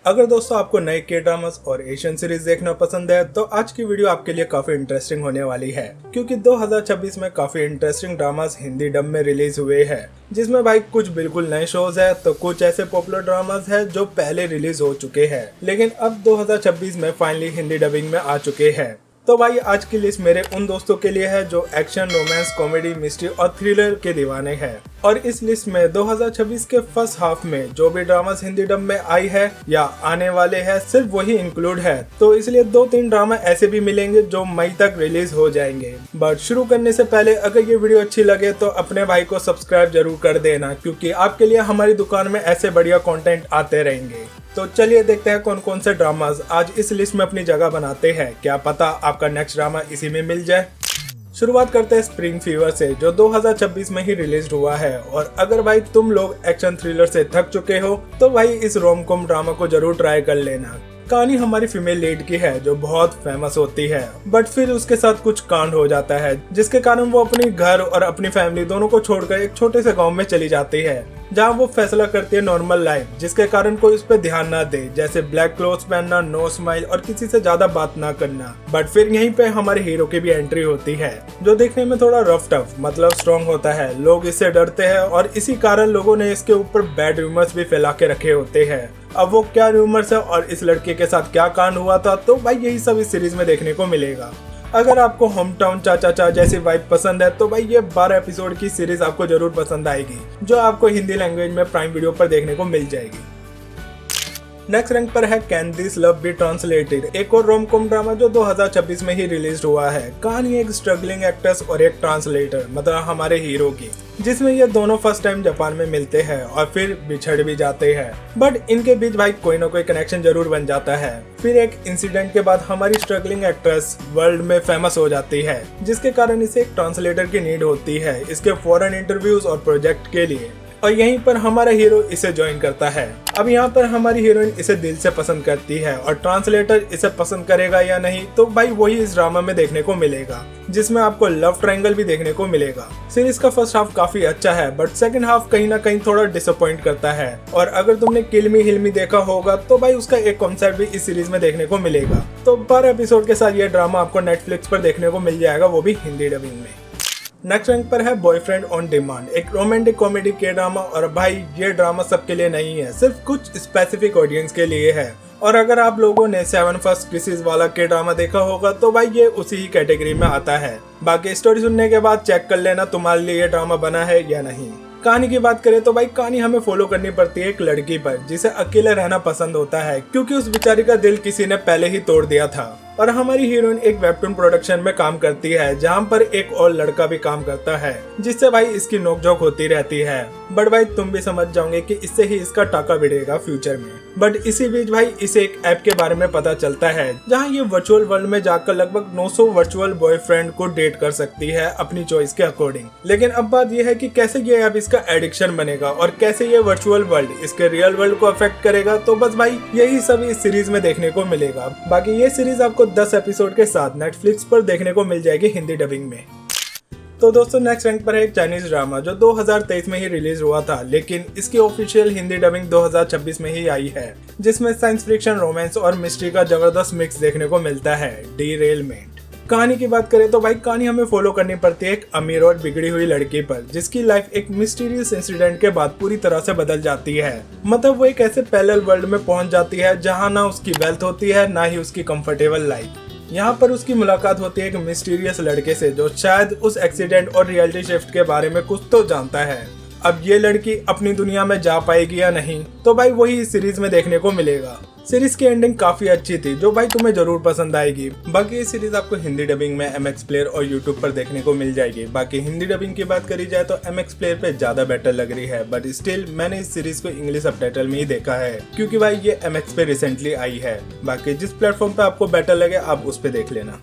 अगर दोस्तों आपको नए के ड्रामास और एशियन सीरीज देखना पसंद है तो आज की वीडियो आपके लिए काफी इंटरेस्टिंग होने वाली है, क्योंकि 2026 में काफी इंटरेस्टिंग ड्रामास हिंदी डब में रिलीज हुए हैं, जिसमें भाई कुछ बिल्कुल नए शोज है तो कुछ ऐसे पॉपुलर ड्रामास है जो पहले रिलीज हो चुके हैं लेकिन अब 2026 में फाइनली हिंदी डबिंग में आ चुके हैं। तो भाई आज की लिस्ट मेरे उन दोस्तों के लिए है जो एक्शन, रोमांस, कॉमेडी, मिस्ट्री और थ्रिलर के दीवाने हैं। और इस लिस्ट में 2026 के फर्स्ट हाफ में जो भी ड्रामास हिंदी डब में आई है या आने वाले हैं सिर्फ वही इंक्लूड है, तो इसलिए 2-3 ड्रामा ऐसे भी मिलेंगे जो मई तक रिलीज हो जाएंगे। बट शुरू करने से पहले अगर ये वीडियो अच्छी लगे तो अपने भाई को सब्सक्राइब जरूर कर देना, क्योंकि आपके लिए हमारी दुकान में ऐसे बढ़िया कंटेंट आते रहेंगे। तो चलिए देखते हैं कौन कौन से ड्रामास आज इस लिस्ट में अपनी जगह बनाते हैं। क्या पता आपका नेक्स्ट ड्रामा इसी में मिल जाए। शुरुआत करते हैं स्प्रिंग फीवर से, जो 2026 में ही रिलीज हुआ है। और अगर भाई तुम लोग एक्शन थ्रिलर से थक चुके हो तो भाई इस रोम कॉम ड्रामा को जरूर ट्राई कर लेना। कहानी हमारी फीमेल लीड की है जो बहुत फेमस होती है, बट फिर उसके साथ कुछ कांड हो जाता है जिसके कारण वो अपने घर और अपनी फैमिली दोनों को छोड़कर एक छोटे से गांव में चली जाती है, जहां वो फैसला करती है नॉर्मल लाइफ, जिसके कारण कोई उस पर ध्यान ना दे, जैसे ब्लैक क्लोथ्स पहनना, नो स्माइल और किसी से ज्यादा बात ना करना। बट फिर यहीं पे हमारे हीरो की भी एंट्री होती है, जो देखने में थोड़ा रफ टफ मतलब स्ट्रॉन्ग होता है। लोग इससे डरते हैं और इसी कारण लोगों ने इसके ऊपर बैड रूमर्स भी फैला के रखे होते हैं। अब वो क्या रूमर्स है और इस लड़के के साथ क्या कांड हुआ था, तो भाई यही सब इस सीरीज में देखने को मिलेगा। अगर आपको होम टाउन चाचा जैसी वाइब पसंद है तो भाई ये 12 एपिसोड की सीरीज आपको जरूर पसंद आएगी, जो आपको हिंदी लैंग्वेज में प्राइम वीडियो पर देखने को मिल जाएगी। नेक्स्ट रैंक पर है can this love be translated, एक और रोम कॉम ड्रामा जो 2026 में ही रिलीज हुआ है। कहानी एक स्ट्रगलिंग एक्ट्रेस और एक ट्रांसलेटर मतलब हमारे हीरो की, जिसमें ये दोनों फर्स्ट टाइम जापान में मिलते हैं और फिर बिछड़ भी जाते हैं, बट इनके बीच भाई कोई ना कोई कनेक्शन जरूर बन जाता है। फिर एक इंसिडेंट के बाद हमारी स्ट्रगलिंग एक्ट्रेस वर्ल्ड में फेमस हो जाती है, जिसके कारण इसे एक ट्रांसलेटर की नीड होती है इसके फॉरेन इंटरव्यूज और प्रोजेक्ट के लिए, और यहीं पर हमारा हीरो इसे ज्वाइन करता है। अब यहाँ पर हमारी हीरोइन इसे दिल से पसंद करती है और ट्रांसलेटर इसे पसंद करेगा या नहीं तो भाई वही इस ड्रामा में देखने को मिलेगा, जिसमें आपको लव ट्रायंगल भी देखने को मिलेगा। सीरीज का फर्स्ट हाफ काफी अच्छा है, बट सेकंड हाफ कहीं ना कहीं थोड़ा डिसअपॉइंट करता है। और अगर तुमने किल मी हिल मी देखा होगा तो भाई उसका एक कॉन्सेप्ट भी इस सीरीज में देखने को मिलेगा। तो 12 एपिसोड के साथ ये ड्रामा आपको नेटफ्लिक्स पर देखने को मिल जाएगा, वो भी हिंदी डबिंग में। नेक्स्ट रैंक पर है बॉयफ्रेंड ऑन डिमांड, एक रोमांटिक कॉमेडी के ड्रामा। और भाई ये ड्रामा सबके लिए नहीं है, सिर्फ कुछ स्पेसिफिक ऑडियंस के लिए है। और अगर आप लोगों ने 7 फर्स्ट किसेस वाला के ड्रामा देखा होगा तो भाई ये उसी ही कैटेगरी में आता है। बाकी स्टोरी सुनने के बाद चेक कर लेना तुम्हारे लिए ये ड्रामा बना है या नहीं। कहानी की बात करें तो भाई कहानी हमें फॉलो करनी पड़ती है एक लड़की पर, जिसे अकेले रहना पसंद होता है क्योंकि उस बेचारी का दिल किसी ने पहले ही तोड़ दिया था। और हमारी हीरोइन एक वेबटून प्रोडक्शन में काम करती है, जहां पर एक और लड़का भी काम करता है, जिससे भाई इसकी नोकझोंक होती रहती है। बट भाई तुम भी समझ जाओगे कि इससे ही इसका टाका भिड़ेगा फ्यूचर में। बट इसी बीच भाई इसे एक ऐप के बारे में पता चलता है, जहां ये वर्चुअल वर्ल्ड में जाकर लगभग 900 वर्चुअल बॉयफ्रेंड को डेट कर सकती है अपनी चॉइस के अकॉर्डिंग। लेकिन अब बात यह है कि कैसे ये ऐप इसका एडिक्शन बनेगा और कैसे ये वर्चुअल वर्ल्ड इसके रियल वर्ल्ड को अफेक्ट करेगा, तो बस भाई यही सब इस सीरीज में देखने को मिलेगा। बाकी ये सीरीज आपको 10 एपिसोड के साथ नेटफ्लिक्स पर देखने को मिल जाएगी हिंदी डबिंग में। तो दोस्तों नेक्स्ट रैंक पर है एक चाइनीज ड्रामा जो 2023 में ही रिलीज हुआ था, लेकिन इसकी ऑफिशियल हिंदी डबिंग 2026 में ही आई है, जिसमें साइंस फिक्शन, रोमांस और मिस्ट्री का जबरदस्त मिक्स देखने को मिलता है, डीरेलमेंट। कहानी की बात करें तो भाई कहानी हमें फॉलो करनी पड़ती है एक अमीर और बिगड़ी हुई लड़की पर, जिसकी लाइफ एक मिस्टीरियस इंसिडेंट के बाद पूरी तरह से बदल जाती है। मतलब वो एक ऐसे पैरेलल वर्ल्ड में पहुंच जाती है जहां ना उसकी वेल्थ होती है ना ही उसकी कंफर्टेबल लाइफ। यहाँ पर उसकी मुलाकात होती है एक मिस्टीरियस लड़के से जो शायद उस एक्सीडेंट और रियलिटी शिफ्ट के बारे में कुछ तो जानता है। अब ये लड़की अपनी दुनिया में जा पाएगी या नहीं तो भाई वही इस सीरीज में देखने को मिलेगा। सीरीज की एंडिंग काफी अच्छी थी, जो भाई तुम्हें जरूर पसंद आएगी। बाकी ये सीरीज आपको हिंदी डबिंग में MX प्लेयर और YouTube पर देखने को मिल जाएगी। बाकी हिंदी डबिंग की बात करी जाए तो MX प्लेयर पे ज्यादा बेटर लग रही है, बट स्टिल मैंने इस सीरीज को इंग्लिश सबटाइटल में ही देखा है, क्योंकि भाई ये MX पे रिसेंटली आई है। बाकी जिस प्लेटफॉर्म पे आपको बेटर लगे आप उस पे देख लेना।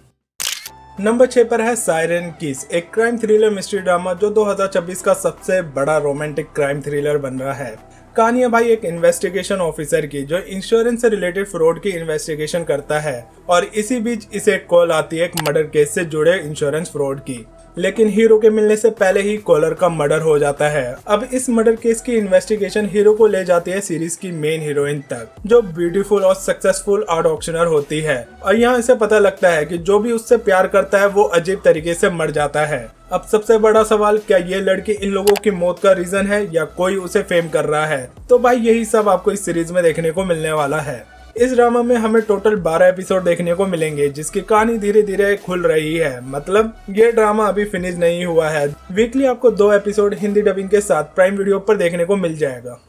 नंबर 6 पर है साइरन किस, एक क्राइम थ्रिलर मिस्ट्री ड्रामा जो 2026 का सबसे बड़ा रोमांटिक क्राइम थ्रिलर बन रहा है। कहानी है भाई एक इन्वेस्टिगेशन ऑफिसर की जो इंश्योरेंस से रिलेटेड फ्रॉड की इन्वेस्टिगेशन करता है, और इसी बीच इसे एक कॉल आती है एक मर्डर केस से जुड़े इंश्योरेंस फ्रॉड की, लेकिन हीरो के मिलने से पहले ही कॉलर का मर्डर हो जाता है। अब इस मर्डर केस की इन्वेस्टिगेशन हीरो को ले जाती है सीरीज की मेन हीरोइन तक, जो ब्यूटीफुल और सक्सेसफुल आर्ट ऑक्शनर होती है। और यहाँ इसे पता लगता है कि जो भी उससे प्यार करता है वो अजीब तरीके से मर जाता है। अब सबसे बड़ा सवाल, क्या ये लड़की इन लोगों की मौत का रीजन है या कोई उसे फेम कर रहा है? तो भाई यही सब आपको इस सीरीज में देखने को मिलने वाला है। इस ड्रामा में हमें टोटल 12 एपिसोड देखने को मिलेंगे, जिसकी कहानी धीरे धीरे खुल रही है। मतलब ये ड्रामा अभी फिनिश नहीं हुआ है। वीकली आपको 2 एपिसोड हिंदी डबिंग के साथ प्राइम वीडियो पर देखने को मिल जाएगा।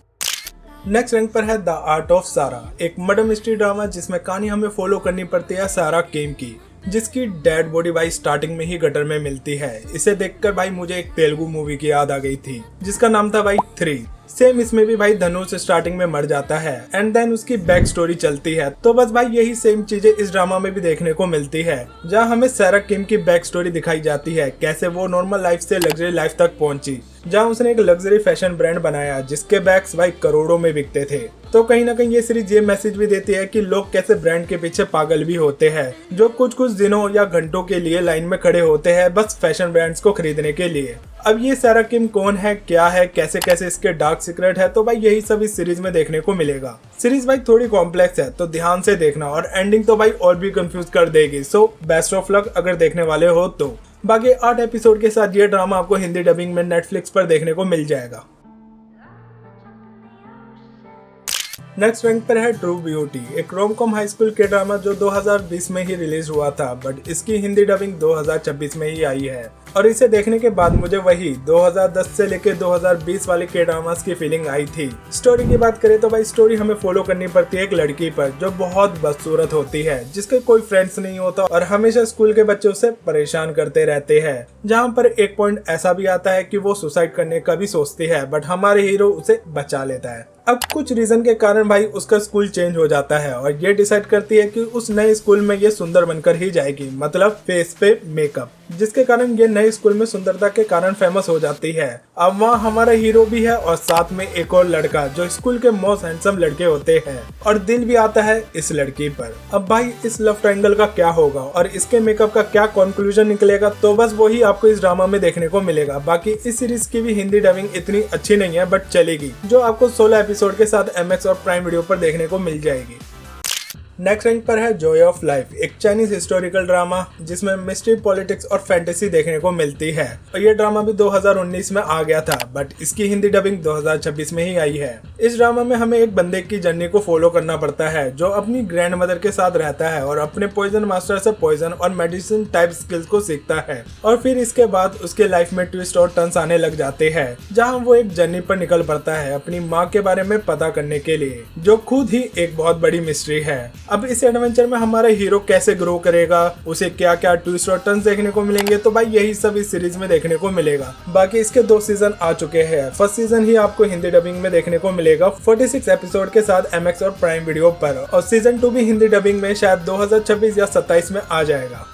नेक्स्ट रैंक पर है द आर्ट ऑफ सारा, एक मर्डर मिस्ट्री ड्रामा जिसमें कहानी हमें फॉलो करनी पड़ती है सारा किम की, जिसकी डेड बॉडी भाई स्टार्टिंग में ही गटर में मिलती है। इसे देखकर भाई मुझे एक तेलुगु मूवी की याद आ गई थी जिसका नाम था भाई 3। सेम इसमें भी भाई धनुष स्टार्टिंग में मर जाता है एंड देन उसकी बैक स्टोरी चलती है। तो बस भाई यही सेम चीजें इस ड्रामा में भी देखने को मिलती है, जहां हमें सारा किम की बैक स्टोरी दिखाई जाती है, कैसे वो नॉर्मल लाइफ से लग्जरी लाइफ तक पहुंची, जहां उसने एक लग्जरी फैशन ब्रांड बनाया जिसके बैग्स भाई करोड़ों में बिकते थे। तो कहीं ना कहीं ये सीरीज ये मैसेज भी देती है कि लोग कैसे ब्रांड के पीछे पागल भी होते हैं, जो कुछ कुछ दिनों या घंटों के लिए लाइन में खड़े होते हैं बस फैशन ब्रांड्स को खरीदने के लिए। अब ये सारा किम कौन है, क्या है, कैसे कैसे इसके डार्क सीक्रेट है, तो भाई यही सब इस सीरीज में देखने को मिलेगा। सीरीज भाई थोड़ी कॉम्प्लेक्स है तो ध्यान से देखना, और एंडिंग तो भाई और भी कंफ्यूज कर देगी। सो बेस्ट ऑफ लक अगर देखने वाले हो तो। बाकी 8 एपिसोड के साथ ये ड्रामा आपको हिंदी डबिंग में नेटफ्लिक्स पर देखने को मिल जाएगा। नेक्स्ट रैंक पर है ट्रू ब्यूटी, एक रोम-कॉम हाई स्कूल के ड्रामा जो 2020 में ही रिलीज हुआ था, बट इसकी हिंदी डबिंग 2026 में ही आई है। और इसे देखने के बाद मुझे वही 2010 से लेकर 2020 वाले के ड्रामास की फीलिंग आई थी। स्टोरी की बात करें तो भाई स्टोरी हमें फॉलो करनी पड़ती है एक लड़की पर जो बहुत बदसूरत होती है, जिसके कोई फ्रेंड्स नहीं होता और हमेशा स्कूल के बच्चे उसे परेशान करते रहते हैं। जहाँ पर एक पॉइंट ऐसा भी आता है कि वो सुसाइड करने का भी सोचती है, बट हमारे हीरो उसे बचा लेता है। अब कुछ रीजन के कारण भाई उसका स्कूल चेंज हो जाता है और ये डिसाइड करती है कि उस नए स्कूल में ये सुंदर बनकर ही जाएगी, मतलब फेस पे मेकअप, जिसके कारण ये नए स्कूल में सुंदरता के कारण फेमस हो जाती है। अब वहाँ हमारा हीरो भी है और साथ में एक और लड़का जो स्कूल के मोस्ट हैंडसम लड़के होते हैं, और दिल भी आता है इस लड़की पर। अब भाई इस लव ट्रायंगल का क्या होगा और इसके मेकअप का क्या कंक्लूजन निकलेगा, तो बस वही आपको इस ड्रामा में देखने को मिलेगा। बाकी इस सीरीज की भी हिंदी डबिंग इतनी अच्छी नहीं है बट चलेगी, जो आपको 16 एपिसोड के साथ MX और प्राइम वीडियो पर देखने को मिल जाएगी। नेक्स्ट रैंक पर है जॉय ऑफ लाइफ, एक चाइनीज हिस्टोरिकल ड्रामा जिसमें मिस्ट्री, पॉलिटिक्स और फैंटेसी देखने को मिलती है। और ये ड्रामा भी 2019 में आ गया था बट इसकी हिंदी डबिंग 2026 में ही आई है। इस ड्रामा में हमें एक बंदे की जर्नी को फॉलो करना पड़ता है जो अपनी ग्रैंड मदर के साथ रहता है और अपने पॉइजन मास्टर से पॉइजन और मेडिसिन टाइप स्किल्स को सीखता है। और फिर इसके बाद उसके लाइफ में ट्विस्ट और टर्न्स आने लग जाते हैं, जहाँ वो एक जर्नी पर निकल पड़ता है अपनी माँ के बारे में पता करने के लिए, जो खुद ही एक बहुत बड़ी मिस्ट्री है। अब इस एडवेंचर में हमारा हीरो कैसे ग्रो करेगा, उसे क्या क्या ट्विस्ट और टर्न्स देखने को मिलेंगे, तो भाई यही सब इस सीरीज में देखने को मिलेगा। बाकी इसके 2 सीजन आ चुके हैं, फर्स्ट सीजन ही आपको हिंदी डबिंग में देखने को मिलेगा 46 एपिसोड के साथ MX और प्राइम वीडियो पर, और सीजन 2 भी हिंदी डबिंग में शायद 2026 या 27 में आ जाएगा।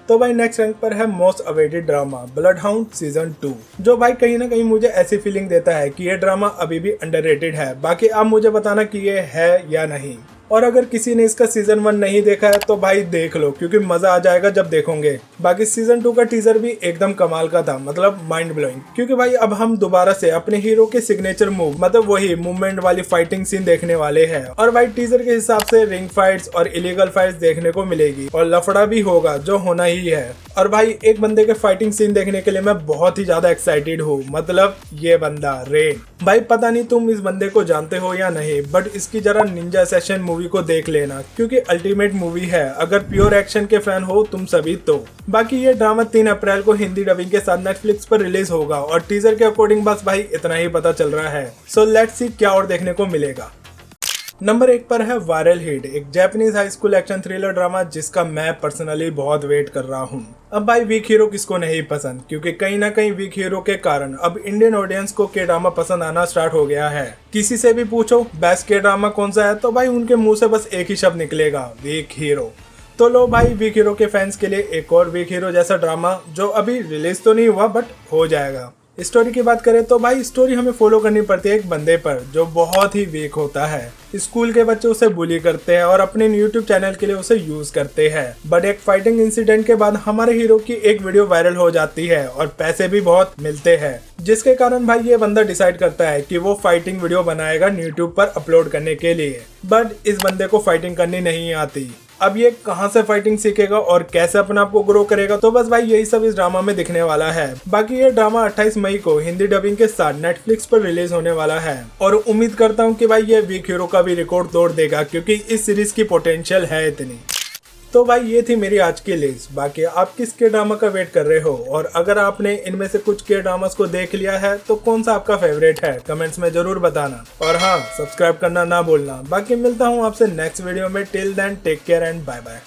तो भाई नेक्स्ट रैंक पर है most awaited drama blood hound season 2, जो भाई कहीं ना कहीं मुझे ऐसी फीलिंग देता है कि ये ड्रामा अभी भी अंडररेटेड है। बाकी आप मुझे बताना कि ये है या नहीं, और अगर किसी ने इसका सीजन 1 नहीं देखा है तो भाई देख लो, क्योंकि मजा आ जाएगा जब देखोगे। बाकी सीजन 2 का टीजर भी एकदम कमाल का था, मतलब माइंड ब्लोइंग, क्योंकि भाई अब हम दोबारा से अपने हीरो के सिग्नेचर मूव, मतलब वही मूवमेंट वाली फाइटिंग सीन देखने वाले हैं। और भाई टीजर के हिसाब से रिंग फाइट्स और इलीगल फाइट्स देखने को मिलेगी और लफड़ा भी होगा, जो होना ही है। और भाई एक बंदे के फाइटिंग सीन देखने के लिए मैं बहुत ही ज्यादा एक्साइटेड हूँ, मतलब ये बंदा रेन। भाई पता नहीं तुम इस बंदे को जानते हो या नहीं, बट इसकी जरा निंजा सेशन मूवी को देख लेना, क्योंकि अल्टीमेट मूवी है अगर प्योर एक्शन के फैन हो तुम सभी तो। बाकी ये ड्रामा 3 अप्रैल को हिंदी डबिंग के साथ नेटफ्लिक्स पर रिलीज होगा, और टीजर के अकॉर्डिंग बस भाई इतना ही पता चल रहा है। सो लेट्स सी क्या और देखने को मिलेगा। नंबर 1 पर है वायरल हिट, एक Japanese high school action thriller drama जिसका मैं पर्सनली बहुत वेट कर रहा हूँ। अब भाई वीक हीरो किसको नहीं पसंद, क्योंकि कहीं ना कहीं वीक हीरो के कारण अब इंडियन ऑडियंस को के ड्रामा पसंद आना स्टार्ट हो गया है। किसी से भी पूछो बेस्ट के ड्रामा कौन सा है, तो भाई उनके मुंह से बस एक ही शब्द निकलेगा, वीक हीरो। तो लो भाई वीक हीरो के फैंस के लिए एक और वीक हीरो जैसा ड्रामा, जो अभी रिलीज तो नहीं हुआ बट हो जाएगा। स्टोरी की बात करें तो भाई स्टोरी हमें फॉलो करनी पड़ती है एक बंदे पर जो बहुत ही वीक होता है। स्कूल के बच्चे उसे बुली करते हैं और अपने यूट्यूब चैनल के लिए उसे यूज करते हैं। बट एक फाइटिंग इंसिडेंट के बाद हमारे हीरो की एक वीडियो वायरल हो जाती है और पैसे भी बहुत मिलते हैं, जिसके कारण भाई ये बंदा डिसाइड करता है कि वो फाइटिंग वीडियो बनाएगा यूट्यूब पर अपलोड करने के लिए। बट इस बंदे को फाइटिंग करनी नहीं आती। अब ये कहां से फाइटिंग सीखेगा और कैसे अपने आप को ग्रो करेगा, तो बस भाई यही सब इस ड्रामा में दिखने वाला है। बाकी ये ड्रामा 28 मई को हिंदी डबिंग के साथ नेटफ्लिक्स पर रिलीज होने वाला है और उम्मीद करता हूं कि भाई ये वीक हीरो का भी रिकॉर्ड तोड़ देगा, क्योंकि इस सीरीज की पोटेंशियल है इतनी। तो भाई ये थी मेरी आज की लिस्ट। बाकी आप किस के ड्रामा का वेट कर रहे हो, और अगर आपने इनमें से कुछ के ड्रामास को देख लिया है तो कौन सा आपका फेवरेट है, कमेंट्स में जरूर बताना। और हाँ, सब्सक्राइब करना ना भूलना। बाकी मिलता हूँ आपसे नेक्स्ट वीडियो में। Till then take care and bye bye.